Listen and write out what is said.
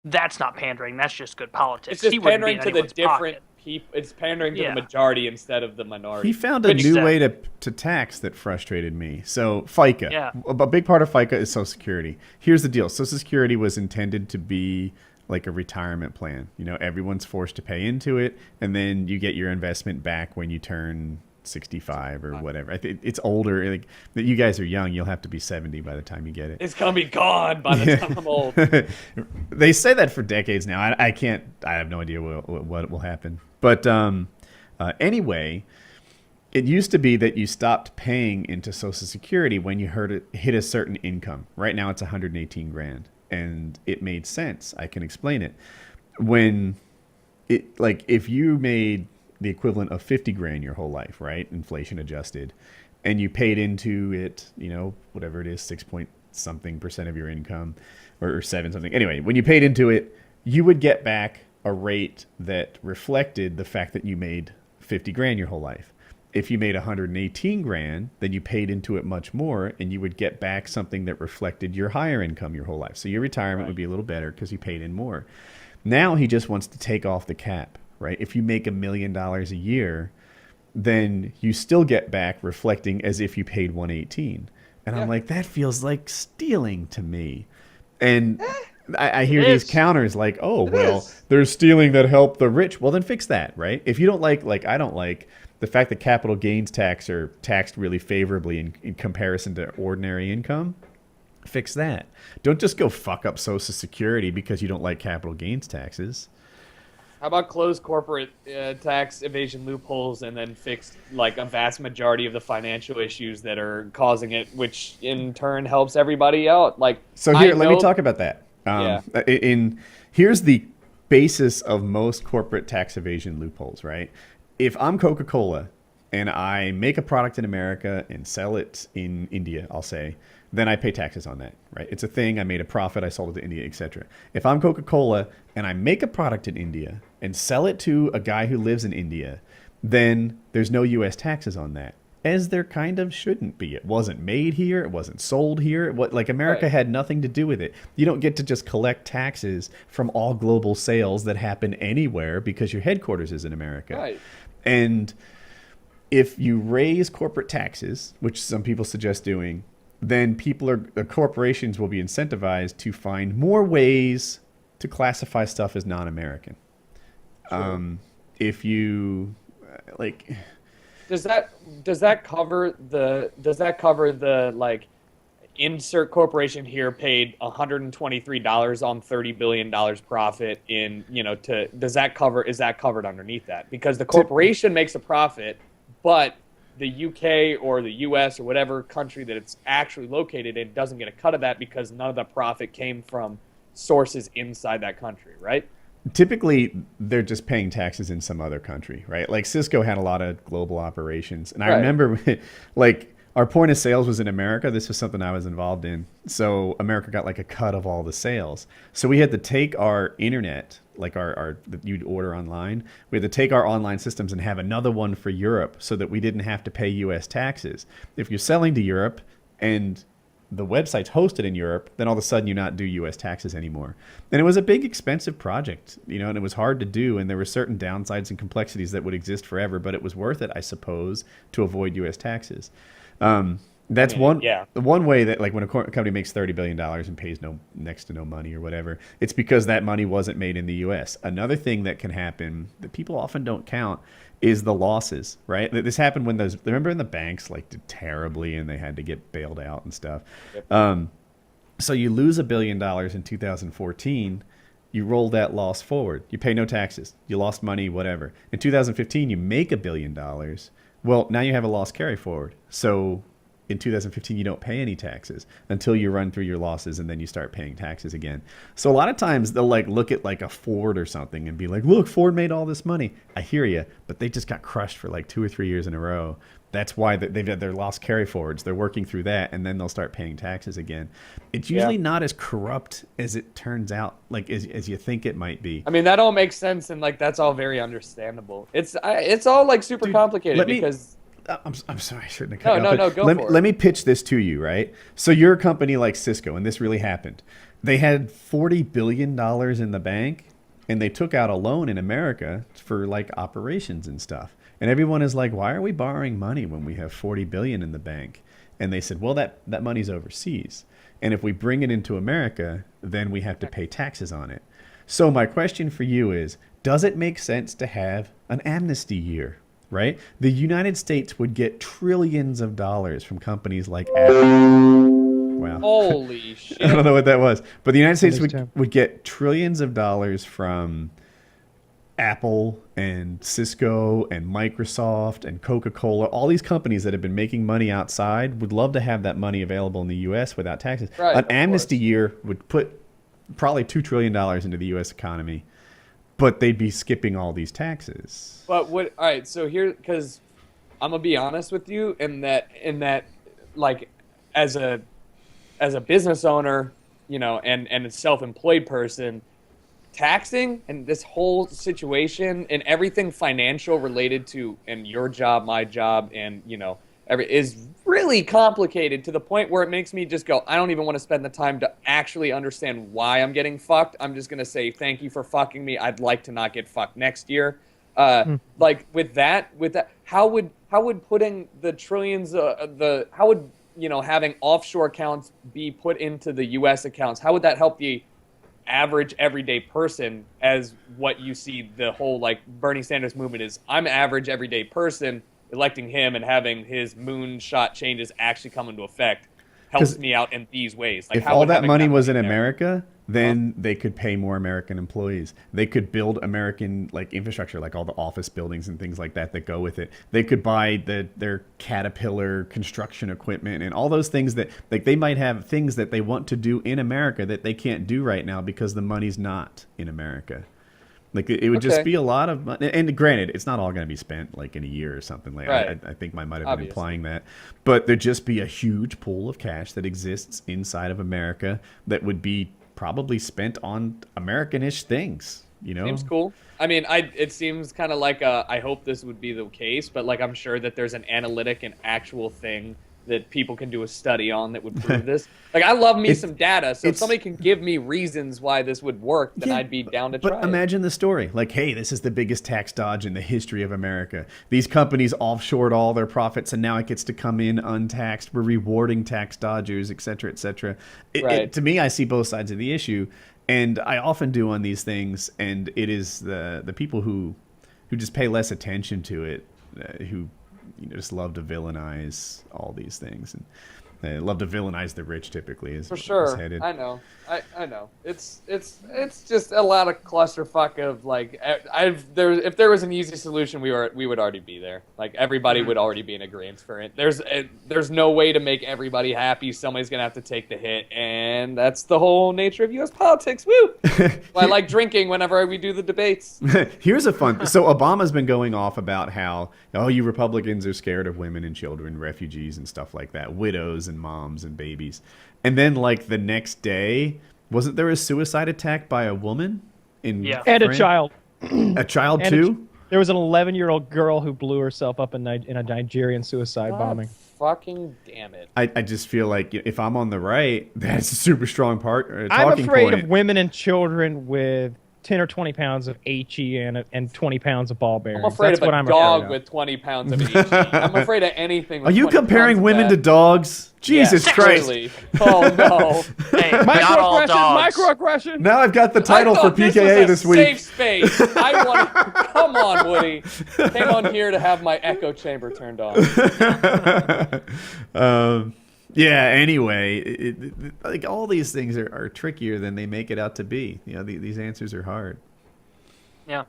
that's not pandering. That's just good politics. It's just He wouldn't be pandering in to the anyone's different pocket. people. It's pandering to the Yeah. majority instead of the He minority. found a Which new way Exactly. to tax that frustrated me. So FICA, Yeah. a big part of FICA is Social Security. Here's the deal: Social Security was intended to be like a retirement plan. You know, everyone's forced to pay into it, and then you get your investment back when you turn 65 or whatever. I think it's older. Like you guys are young, you'll have to be 70 by the time you get it. it's gonna be gone by the time I'm old. They say that for decades now. I can't. I have no idea what will happen. But anyway, it used to be that you stopped paying into Social Security when you hit a certain income. Right now, it's 118 grand, and it made sense. I can explain it. When if you made the equivalent of 50 grand your whole life, right, inflation adjusted, and you paid into it, whatever it is, 6 point something percent of your income, or 7 something. Anyway, when you paid into it, you would get back a rate that reflected the fact that you made 50 grand your whole life. If you made 118 grand, then you paid into it much more, and you would get back something that reflected your higher income your whole life. So your retirement would be a little better because you paid in more. Now he just wants to take off the cap, right? If you make $1 million a year, then you still get back reflecting as if you paid 118. And I'm like, that feels like stealing to me. And I hear these counters like, oh, well, there's stealing that help the rich. Well, then fix that, right? If you don't like I don't like the fact that capital gains tax are taxed really favorably in comparison to ordinary income, fix that. Don't just go fuck up Social Security because you don't like capital gains taxes. How about close corporate tax evasion loopholes and then fix like a vast majority of the financial issues that are causing it, which in turn helps everybody out? Like, so here, let me talk about that. Here's the basis of most corporate tax evasion loopholes, right? If I'm Coca-Cola and I make a product in America and sell it in India, I'll say, then I pay taxes on that, right? It's a thing. I made a profit. I sold it to India, etc. If I'm Coca-Cola and I make a product in India and sell it to a guy who lives in India, then there's no U.S. taxes on that, as there kind of shouldn't be. It wasn't made here. It wasn't sold here. America had nothing to do with it. You don't get to just collect taxes from all global sales that happen anywhere because your headquarters is in America. Right. And if you raise corporate taxes, which some people suggest doing, then corporations will be incentivized to find more ways to classify stuff as non-American. Sure. If you does that cover the like insert corporation here paid $123 on $30 billion profit in, is that covered underneath that? Because the corporation makes a profit, but the UK or the US or whatever country that it's actually located in doesn't get a cut of that because none of the profit came from sources inside that country, right? Typically, they're just paying taxes in some other country, right? Like Cisco had a lot of global operations. And I remember our point of sales was in America. This was something I was involved in. So America got like a cut of all the sales. So we had to take our internet, like that you'd order online. We had to take our online systems and have another one for Europe so that we didn't have to pay U.S. taxes. If you're selling to Europe and the website's hosted in Europe, then all of a sudden you not do U.S. taxes anymore. And it was a big, expensive project, and it was hard to do. And there were certain downsides and complexities that would exist forever, but it was worth it, I suppose, to avoid U.S. taxes. That's one way that, like, when a company makes $30 billion and pays next to no money or whatever, it's because that money wasn't made in the U.S. Another thing that can happen that people often don't count is the losses, right? This happened when remember when the banks did terribly and they had to get bailed out and stuff. Yep. So you lose $1 billion in 2014, you roll that loss forward. You pay no taxes. You lost money, whatever. In 2015, you make $1 billion. Well, now you have a loss carry forward. So in 2015, you don't pay any taxes until you run through your losses, and then you start paying taxes again. So a lot of times they'll look at a Ford or something and be like, look, Ford made all this money. I hear you, but they just got crushed for 2 or 3 years in a row. That's why they've had their loss carry forwards. They're working through that, and then they'll start paying taxes again. It's usually not as corrupt as it turns out, as you think it might be. I mean, that all makes sense, and that's all very understandable. It's all super complicated because. I'm sorry, I shouldn't have cut you off. No, go for it. Let me pitch this to you, right? So you're a company like Cisco, and this really happened. they had $40 billion in the bank, and they took out a loan in America for like operations and stuff. And everyone is like, why are we borrowing money when we have 40 billion in the bank? And they said, well, that money's overseas. And if we bring it into America, then we have to pay taxes on it. So my question for you is, does it make sense to have an amnesty year, right? The United States would get trillions of dollars from companies like Apple. Wow. Holy shit. I don't know what that was. But the United States would get trillions of dollars from Apple and Cisco and Microsoft and Coca-Cola. All these companies that have been making money outside would love to have that money available in the U.S. without taxes. Right, An amnesty year would put probably $2 trillion into the U.S. economy, but they'd be skipping all these taxes. But all right, so here, because I'm going to be honest with you in that, like, as a business owner, you know, and a self-employed person, taxing and this whole situation and everything financial related to and your job, my job, and you know, is really complicated to the point where it makes me just go, I don't even want to spend the time to actually understand why I'm getting fucked. I'm just gonna say thank you for fucking me. I'd like to not get fucked next year. Like with that, how would putting the trillions, how would, you know, having offshore accounts be put into the U.S. accounts? How would that help the average everyday person, as what you see the whole like Bernie Sanders movement is? I'm average everyday person. Electing him and having his moonshot changes actually come into effect helps me out in these ways. Like, if all that money was in America, then they could pay more American employees. They could build American like infrastructure, like all the office buildings and things like that go with it. They could buy their Caterpillar construction equipment and all those things that like they might have things that they want to do in America that they can't do right now because the money's not in America. Like it would just be a lot of money. And granted, it's not all going to be spent like in a year or something. Like I think I might have been implying that. But there'd just be a huge pool of cash that exists inside of America that would be probably spent on American-ish things. You know, seems cool. I mean, it seems kind of like I hope this would be the case, but like I'm sure that there's an analytic and actual thing that people can do a study on that would prove this. Like, I love me some data, so if somebody can give me reasons why this would work, then I'd be down to try it. But imagine the story. Like, hey, this is the biggest tax dodge in the history of America. These companies offshored all their profits, and now it gets to come in untaxed. We're rewarding tax dodgers, et cetera, et cetera. To me, I see both sides of the issue, and I often do on these things, and it is the people who just pay less attention to it, who just love to villainize all these things, and they love to villainize the rich. Typically, is for sure. I know. I know. It's just a lot of clusterfuck of like. If there was an easy solution, we would already be there. Like everybody would already be in agreement for it. There's no way to make everybody happy. Somebody's gonna have to take the hit, and that's the whole nature of U.S. politics. Woo! I like drinking whenever we do the debates. Here's a fun. So Obama's been going off about how you Republicans are scared of women and children, refugees and stuff like that, widows and moms and babies. And then, like, the next day, wasn't there a suicide attack by a woman in and France? a child. A child, too? There was an 11-year-old girl who blew herself up in a Nigerian suicide bombing. Fucking damn it. I just feel like if I'm on the right, that's a super strong talking point. I'm afraid of women and children with 10 or 20 pounds of HE and 20 pounds of ball bearings. I'm afraid of a dog with 20 pounds of HE. I'm afraid of anything with Are you 20 comparing women to dogs? Jesus Christ. Clearly. Oh, no. Hey, not all dogs. Microaggression. Now I've got the title for PKA this week. Safe space. Come on, Woody. Came on here to have my echo chamber turned on. Yeah, anyway, like all these things are trickier than they make it out to be. You know, these answers are hard. Yeah.